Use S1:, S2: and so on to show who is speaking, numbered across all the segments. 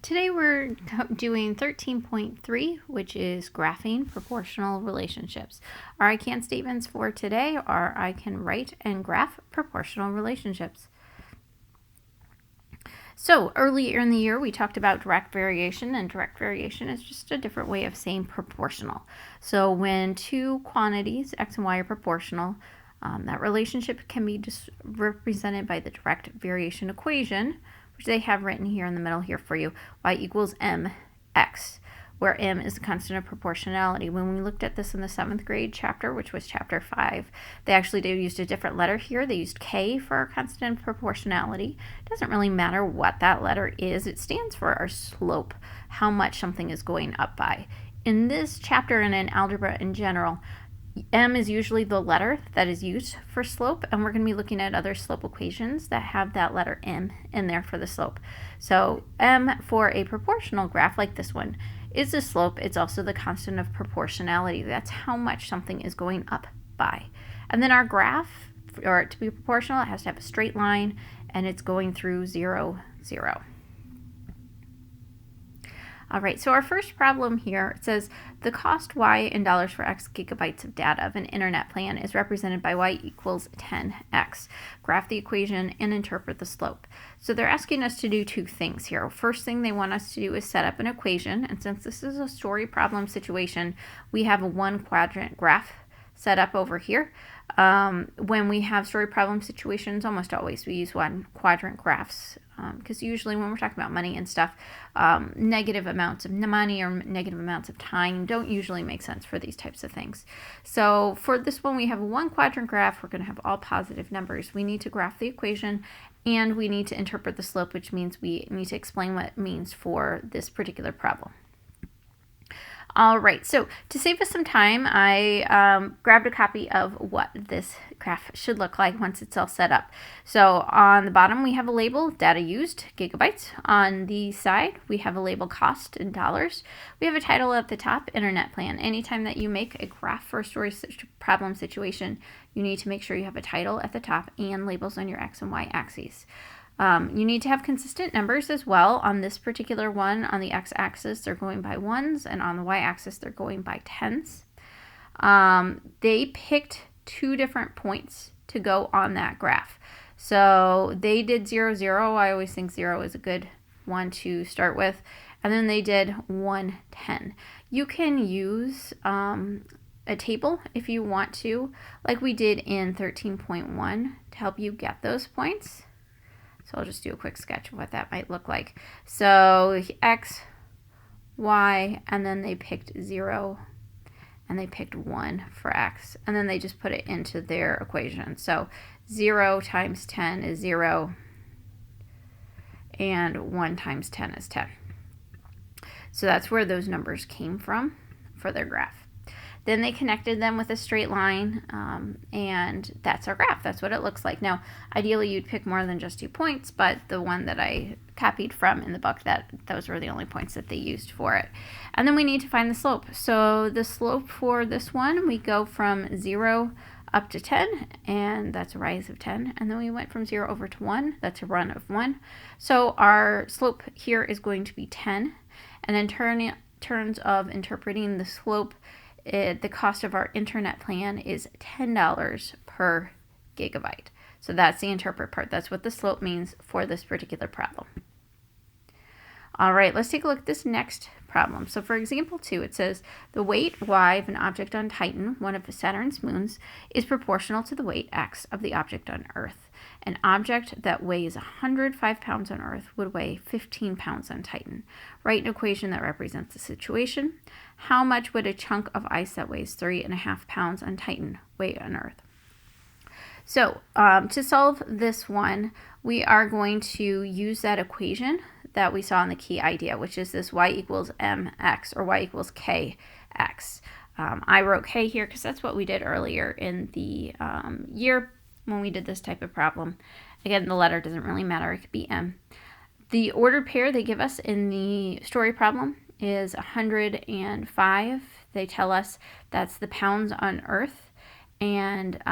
S1: Today we're doing 13.3, which is graphing proportional relationships. Our I can statements for today are I can write and graph proportional relationships. So earlier in the year we talked about direct variation, and direct variation is just a different way of saying proportional. So when two quantities, x and y, are proportional, that relationship can be just represented by the direct variation equation, which they have written here in the middle here for you, y equals mx, where m is the constant of proportionality. When we looked at this in the 7th grade chapter, which was chapter 5, they actually used a different letter here. They used k for our constant of proportionality. It doesn't really matter what that letter is. It stands for our slope, how much something is going up by. In this chapter and in algebra in general, m is usually the letter that is used for slope, and we're going to be looking at other slope equations that have that letter m in there for the slope. So m for a proportional graph like this one is the slope. It's also the constant of proportionality. That's how much something is going up by. And then our graph, for it to be proportional, it has to have a straight line, and it's going through 0, 0. All right, so our first problem here, it says the cost y in dollars for x gigabytes of data of an internet plan is represented by y equals 10x. Graph the equation and interpret the slope. So they're asking us to do two things here. First thing they want us to do is set up an equation, and since this is a story problem situation, we have a one quadrant graph set up over here. When we have story problem situations, almost always we use one quadrant graphs, because usually when we're talking about money and stuff, negative amounts of money or negative amounts of time don't usually make sense for these types of things. So for this one, we have a one quadrant graph. We're going to have all positive numbers. We need to graph the equation, and we need to interpret the slope, which means we need to explain what it means for this particular problem. All right, so to save us some time, I grabbed a copy of what this graph should look like once it's all set up. So on the bottom, we have a label, data used, gigabytes. On the side, we have a label, cost, in dollars. We have a title at the top, internet plan. Anytime that you make a graph for a story problem situation, you need to make sure you have a title at the top and labels on your x and y axes. You need to have consistent numbers as well. On this particular one, on the x-axis, they're going by ones, and on the y-axis, they're going by tens. They picked two different points to go on that graph. So they did 0, 0. I always think 0 is a good one to start with. And then they did 1, 10. You can use a table if you want to, like we did in 13.1, to help you get those points. So I'll just do a quick sketch of what that might look like. So x, y, and then they picked 0, and they picked 1 for x, and then they just put it into their equation. So 0 times 10 is 0, and 1 times 10 is 10. So that's where those numbers came from for their graph. Then they connected them with a straight line, and that's our graph. That's what it looks like. Now, ideally, you'd pick more than just 2 points, but the one that I copied from in the book, those were the only points that they used for it. And then we need to find the slope. So the slope for this one, we go from 0 up to 10, and that's a rise of 10. And then we went from 0 over to 1. That's a run of 1. So our slope here is going to be 10. And in terms of interpreting the slope, the cost of our internet plan is $10 per gigabyte. So that's the interpret part. That's what the slope means for this particular problem. All right, let's take a look at this next problem. So for example 2, it says the weight y of an object on Titan, one of Saturn's moons, is proportional to the weight x of the object on Earth. An object that weighs 105 pounds on Earth would weigh 15 pounds on Titan. Write an equation that represents the situation. How much would a chunk of ice that weighs 3.5 pounds on Titan weigh on Earth? So to solve this one, we are going to use that equation that we saw in the key idea, which is this y equals mx, or y equals kx. I wrote k here because that's what we did earlier in the year when we did this type of problem. Again, the letter doesn't really matter. It could be m. The ordered pair they give us in the story problem is 105. They tell us that's the pounds on Earth, And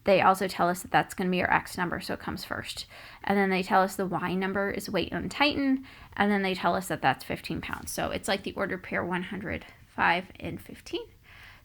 S1: they also tell us that that's going to be our x number, so it comes first. And then they tell us the y number is weight untightened, and then they tell us that that's 15 pounds. So it's like the ordered pair 105 and 15.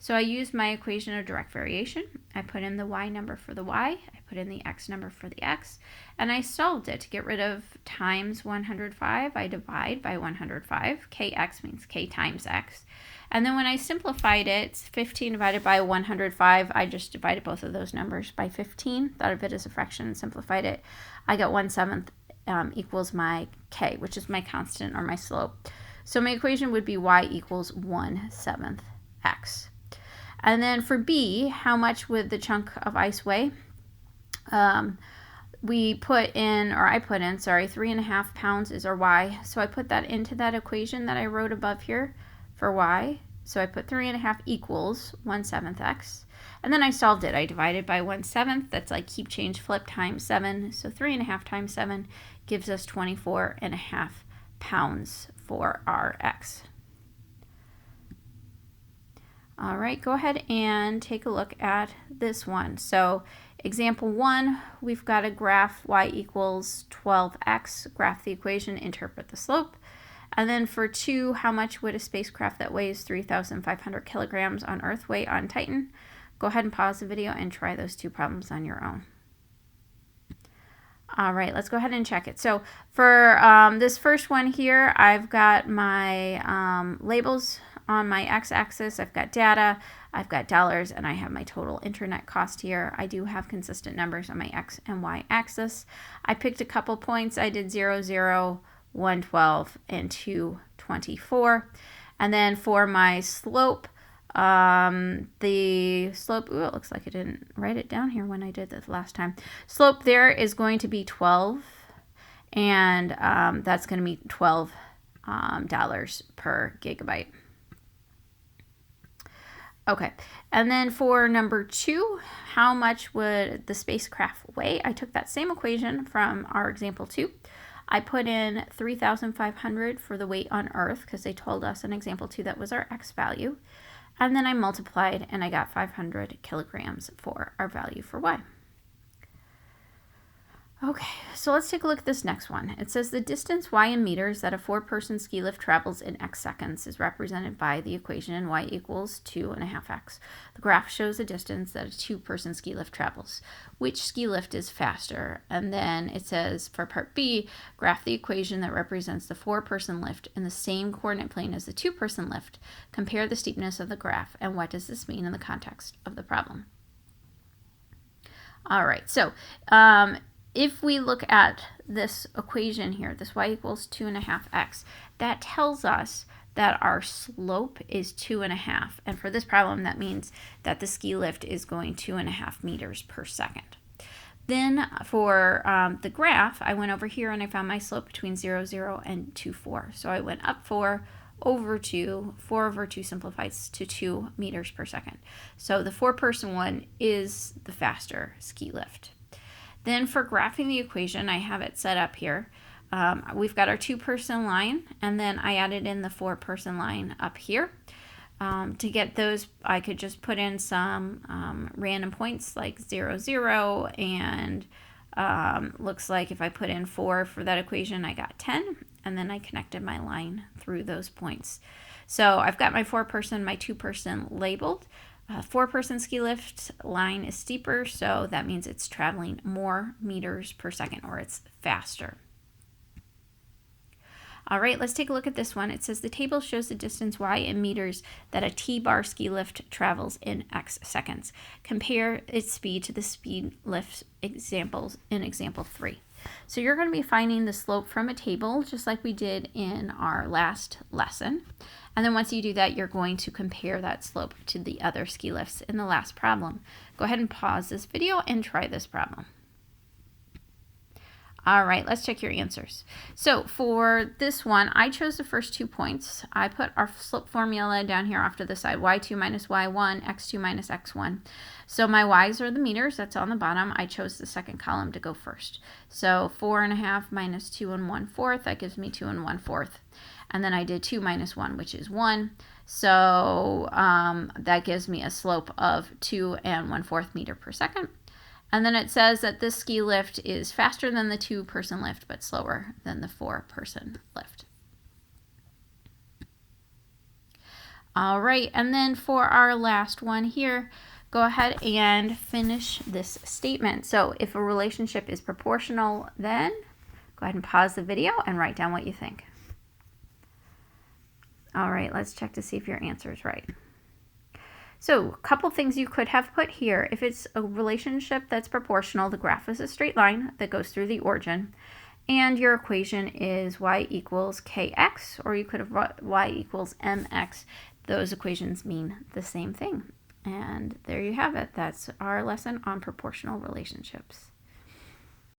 S1: So I used my equation of direct variation. I put in the y number for the y, I put in the x number for the x, and I solved it. To get rid of times 105, I divide by 105. Kx means k times x. And then when I simplified it, 15 divided by 105, I just divided both of those numbers by 15, thought of it as a fraction and simplified it. I got 1/7 equals my k, which is my constant or my slope. So my equation would be y equals 1/7 x. And then for b, how much would the chunk of ice weigh? We put in, or I put in, sorry, 3.5 pounds is our y. So I put that into that equation that I wrote above here for y. So I put 3.5 equals 1/7 x. And then I solved it. I divided by 1/7. That's like keep, change, flip times 7. So 3.5 times 7 gives us 24.5 pounds for our x. All right, go ahead and take a look at this one. So example 1, we've got a graph y equals 12x, graph the equation, interpret the slope. And then for 2, how much would a spacecraft that weighs 3,500 kilograms on Earth weigh on Titan? Go ahead and pause the video and try those 2 problems on your own. All right, let's go ahead and check it. So for this first one here, I've got my labels on my x-axis. I've got data, I've got dollars, and I have my total internet cost here. I do have consistent numbers on my x and y axis. I picked a couple points. I did 0, 0, 112, and 224. And then for my slope, the slope, ooh, it looks like I didn't write it down here when I did this last time. Slope there is going to be 12, and that's going to be $12 per gigabyte. Okay, and then for number 2, how much would the spacecraft weigh? I took that same equation from our example 2. I put in 3,500 for the weight on Earth because they told us in example 2 that was our x value. And then I multiplied and I got 500 kilograms for our value for y. Okay, so let's take a look at this next one. It says the distance y in meters that a 4-person ski lift travels in x seconds is represented by the equation y equals 2.5x. The graph shows the distance that a 2-person ski lift travels. Which ski lift is faster? And then it says for part B, graph the equation that represents the 4-person lift in the same coordinate plane as the 2-person lift. Compare the steepness of the graph, and what does this mean in the context of the problem? All right, so if we look at this equation here, this y equals 2.5x, that tells us that our slope is 2.5. And for this problem, that means that the ski lift is going 2.5 meters per second. Then for the graph, I went over here and I found my slope between 0, 0, and 2, 4. So I went up 4 over 2, 4 over 2 simplifies to 2 meters per second. So the 4-person one is the faster ski lift. Then for graphing the equation, I have it set up here. We've got our 2-person line, and then I added in the 4-person line up here. To get those, I could just put in some random points like 0, 0, and looks like if I put in 4 for that equation, I got 10, and then I connected my line through those points. So I've got my 4-person, my 2-person labeled. 4-person ski lift line is steeper, so that means it's traveling more meters per second, or it's faster. All right, let's take a look at this one. It says the table shows the distance y in meters that a T-bar ski lift travels in x seconds. Compare its speed to the speed lift examples in example 3. So you're going to be finding the slope from a table, just like we did in our last lesson. And then once you do that, you're going to compare that slope to the other ski lifts in the last problem. Go ahead and pause this video and try this problem. All right, let's check your answers. So for this one, I chose the first 2 points. I put our slope formula down here off to the side, y2 minus y1, x2 minus x1. So my y's are the meters. That's on the bottom. I chose the second column to go first. So 4.5 minus 2 1/4, that gives me 2 1/4. And then I did 2 minus 1, which is 1. So that gives me a slope of 2 1/4 meter per second. And then it says that this ski lift is faster than the 2-person lift, but slower than the 4-person lift. All right, and then for our last one here, go ahead and finish this statement. So if a relationship is proportional, then go ahead and pause the video and write down what you think. All right, let's check to see if your answer is right. So a couple things you could have put here. If it's a relationship that's proportional, the graph is a straight line that goes through the origin, and your equation is y equals kx, or you could have wrote y equals mx. Those equations mean the same thing. And there you have it. That's our lesson on proportional relationships.